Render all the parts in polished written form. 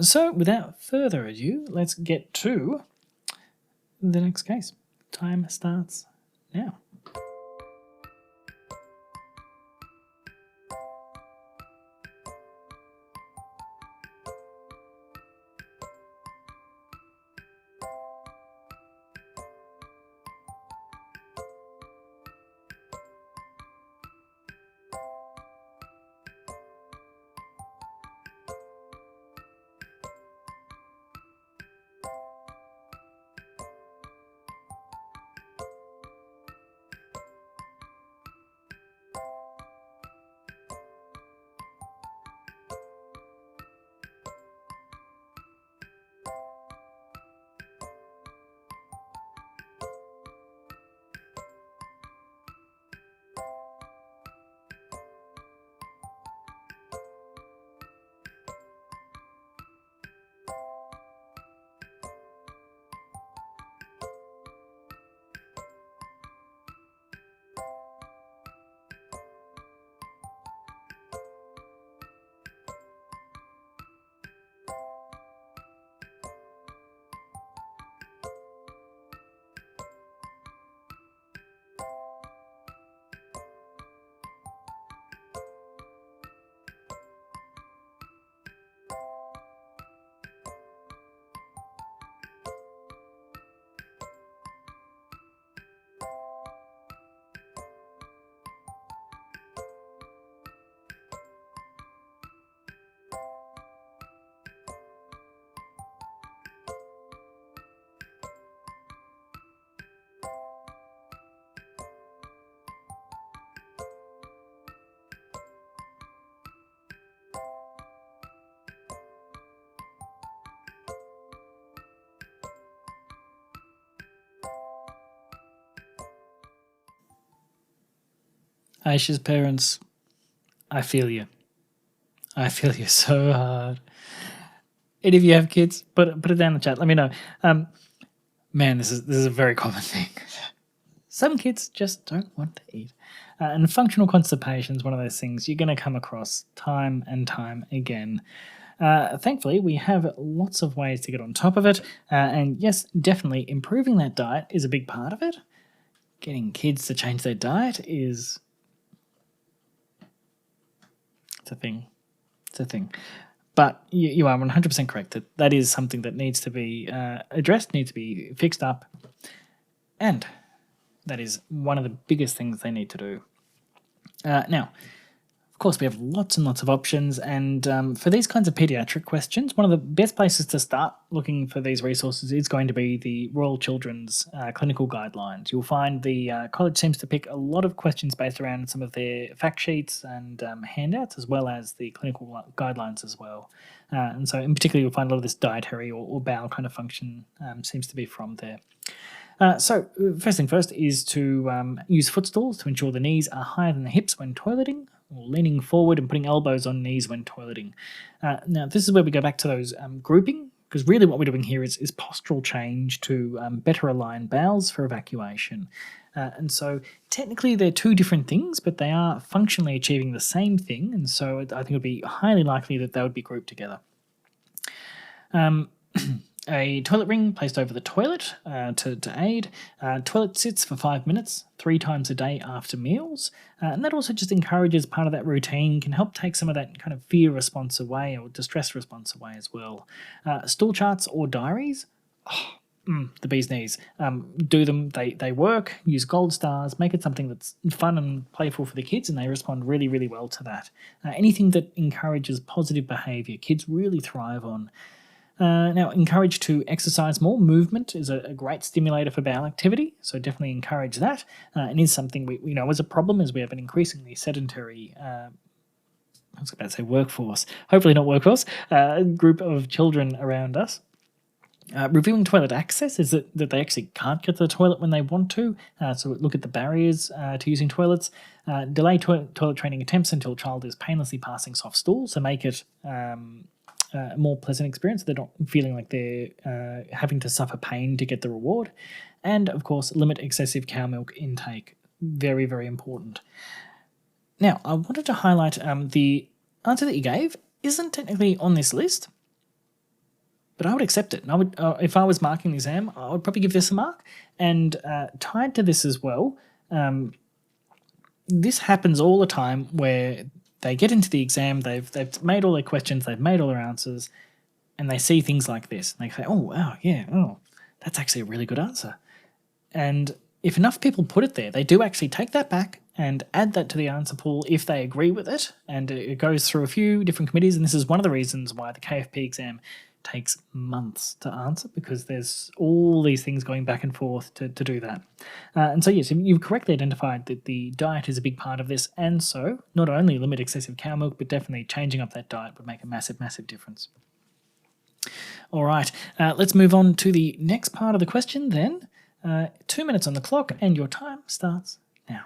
So without further ado, let's get to the next case. Time starts now. Aisha's parents, I feel you. I feel you so hard. Any of you have kids? Put it down in the chat. Let me know. Man, this is a very common thing. Some kids just don't want to eat. And functional constipation is one of those things you're going to come across time and time again. Thankfully, we have lots of ways to get on top of it. And yes, definitely improving that diet is a big part of it. Getting kids to change their diet is... It's a thing. It's a thing. But you are 100% correct that is something that needs to be addressed, needs to be fixed up. And that is one of the biggest things they need to do. Now, of course, we have lots and lots of options, and for these kinds of paediatric questions, one of the best places to start looking for these resources is going to be the Royal Children's Clinical Guidelines. You'll find the college seems to pick a lot of questions based around some of their fact sheets and handouts, as well as the clinical guidelines as well. And so in particular, you'll find a lot of this dietary or bowel kind of function seems to be from there. So first thing first is to use footstools to ensure the knees are higher than the hips when toileting, or leaning forward and putting elbows on knees when toileting. Now, this is where we go back to those grouping, because really what we're doing here is postural change to better align bowels for evacuation. And so technically they're two different things, but they are functionally achieving the same thing, and so I think it would be highly likely that they would be grouped together. A toilet ring placed over the toilet to aid. Toilet sits for 5 minutes, 3 times a day after meals. And that also just encourages part of that routine, can help take some of that kind of fear response away or distress response away as well. Stool charts or diaries. The bee's knees. Do them, they work, use gold stars, make it something that's fun and playful for the kids, and they respond really, really well to that. Anything that encourages positive behaviour, kids really thrive on. Now, encourage to exercise more. Movement is a great stimulator for bowel activity, so definitely encourage that. And is something we know is a problem, as we have an increasingly sedentary, I was about to say workforce, hopefully not workforce, group of children around us. Reviewing toilet access is that they actually can't get to the toilet when they want to, so look at the barriers to using toilets. Delay toilet training attempts until child is painlessly passing soft stools, so make it a more pleasant experience. They're not feeling like they're having to suffer pain to get the reward. And, of course, limit excessive cow milk intake. Very, very important. Now, I wanted to highlight the answer that you gave isn't technically on this list, but I would accept it. And I would, if I was marking the exam, I would probably give this a mark. And tied to this as well, this happens all the time where they get into the exam, they've made all their questions, they've made all their answers, and they see things like this. And they say, oh, wow, yeah, oh, that's actually a really good answer. And if enough people put it there, they do actually take that back and add that to the answer pool if they agree with it. And it goes through a few different committees. And this is one of the reasons why the KFP exam takes months to answer, because there's all these things going back and forth to do that. And so, yes, you've correctly identified that the diet is a big part of this. And so not only limit excessive cow milk, but definitely changing up that diet would make a massive, massive difference. All right, let's move on to the next part of the question then. 2 minutes on the clock and your time starts now.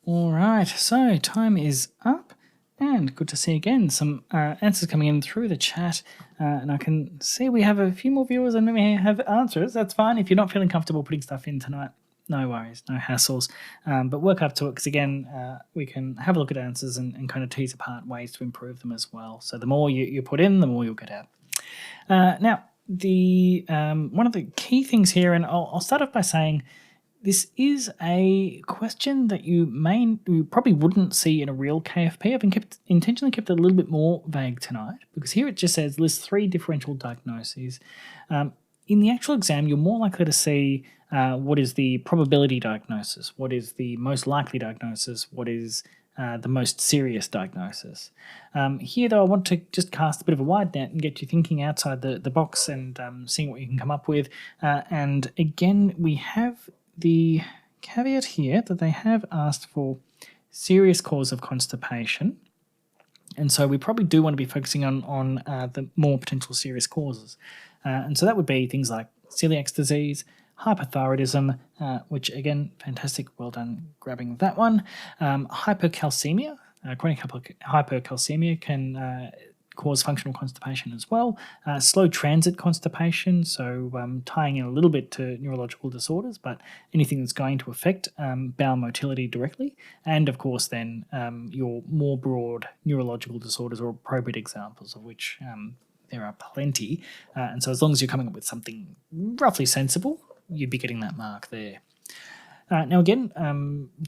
All right, so time is up, and good to see again some answers coming in through the chat. And I can see we have a few more viewers and we have answers. That's fine. If you're not feeling comfortable putting stuff in tonight, no worries, no hassles. But work up to it, because again, we can have a look at answers and kind of tease apart ways to improve them as well. So the more you put in, the more you'll get out. Now, the one of the key things here, and I'll start off by saying, this is a question that you probably wouldn't see in a real KFP. I've intentionally kept it a little bit more vague tonight, because here it just says list 3 differential diagnoses. In the actual exam, you're more likely to see what is the probability diagnosis, what is the most likely diagnosis, what is the most serious diagnosis. Here, though, I want to just cast a bit of a wide net and get you thinking outside the box and seeing what you can come up with. And again, we have the caveat here that they have asked for serious cause of constipation. And so we probably do want to be focusing on the more potential serious causes. And so that would be things like celiac disease, hypothyroidism, which again, fantastic, well done grabbing that one. Hypercalcemia, chronic hypercalcemia can cause functional constipation as well. Slow transit constipation, so tying in a little bit to neurological disorders, but anything that's going to affect bowel motility directly. And of course then your more broad neurological disorders, or appropriate examples of which there are plenty. And so as long as you're coming up with something roughly sensible, you'd be getting that mark there. Now again,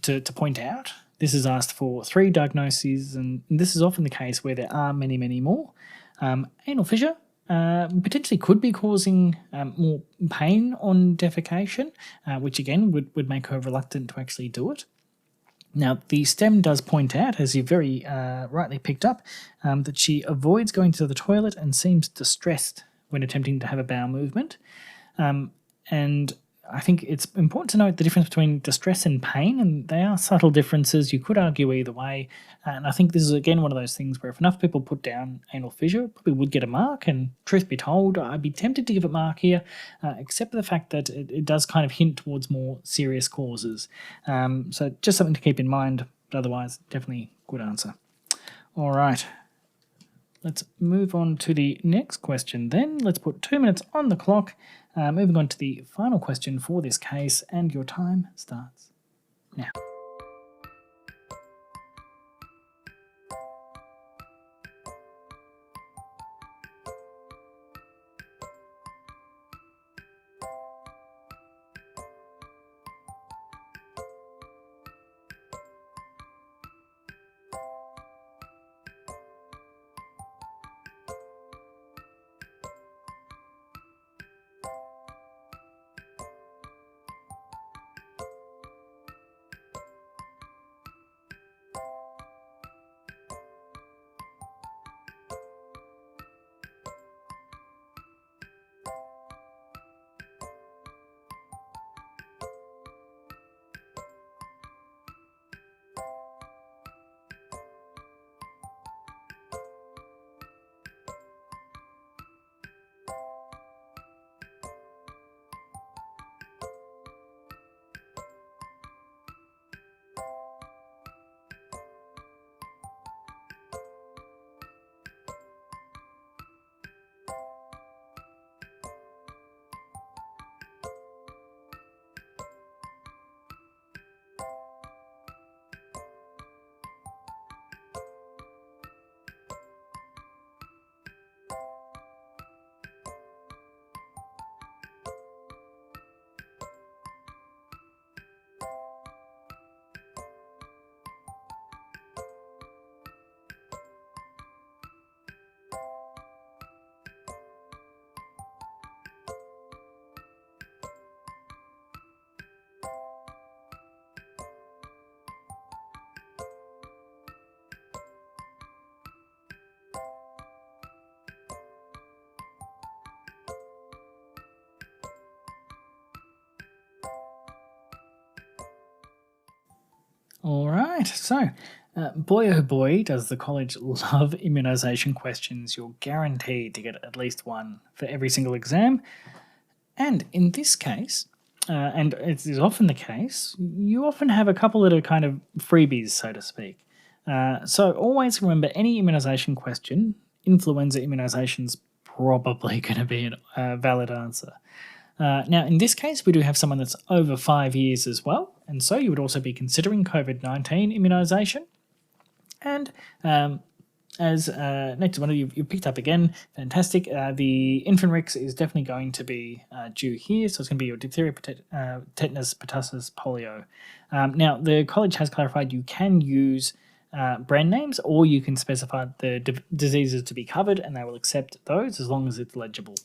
to point out, this is asked for 3 diagnoses, and this is often the case where there are many, many more. Anal fissure potentially could be causing more pain on defecation, which again would make her reluctant to actually do it. Now, the STEM does point out, as you very rightly picked up, that she avoids going to the toilet and seems distressed when attempting to have a bowel movement. And I think it's important to note the difference between distress and pain, and they are subtle differences. You could argue either way. And I think this is, again, one of those things where if enough people put down anal fissure, probably would get a mark. And truth be told, I'd be tempted to give a mark here, except for the fact that it does kind of hint towards more serious causes. So just something to keep in mind, but otherwise, definitely good answer. All right. Let's move on to the next question then. Let's put 2 minutes on the clock. Moving on to the final question for this case, and your time starts now. All right, so boy oh boy, does the college love immunisation questions. You're guaranteed to get at least one for every single exam. And in this case, and it is often the case, you often have a couple that are kind of freebies, so to speak. So always remember any immunisation question, influenza immunisation's probably going to be a valid answer. Now, in this case, we do have someone that's over 5 years as well, and so you would also be considering COVID-19 immunisation. And as next one you picked up again, fantastic. The Infanrix is definitely going to be due here, so it's going to be your diphtheria, tetanus, pertussis, polio. Now, the college has clarified you can use brand names, or you can specify the diseases to be covered, and they will accept those as long as it's legible.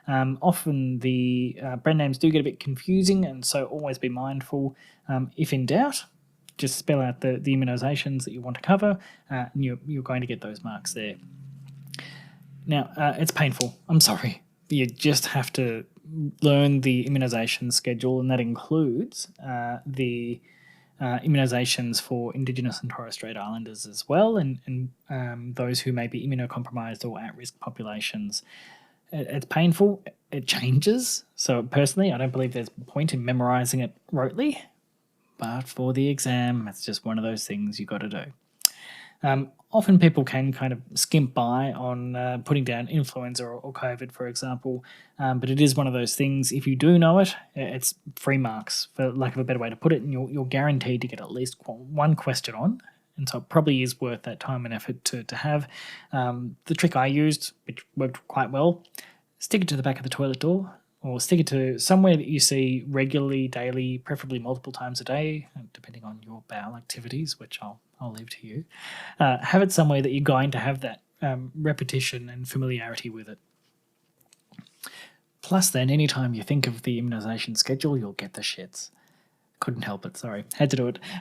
Often the brand names do get a bit confusing, and so always be mindful. If in doubt, just spell out the immunisations that you want to cover, and you're going to get those marks there. Now, it's painful. I'm sorry. You just have to learn the immunisation schedule, and that includes the immunisations for Indigenous and Torres Strait Islanders as well, and those who may be immunocompromised or at-risk populations. It's painful. It changes. So personally, I don't believe there's a point in memorising it rotely, but for the exam, it's just one of those things you got to do. Often people can kind of skimp by on putting down influenza or COVID, for example, but it is one of those things. If you do know it, it's free marks, for lack of a better way to put it, and you're guaranteed to get at least one question on. And so it probably is worth that time and effort to have. The trick I used, which worked quite well, stick it to the back of the toilet door, or stick it to somewhere that you see regularly, daily, preferably multiple times a day, depending on your bowel activities, which I'll leave to you. Have it somewhere that you're going to have that repetition and familiarity with it. Plus then, anytime you think of the immunisation schedule, you'll get the shits. Couldn't help it, sorry. Had to do it.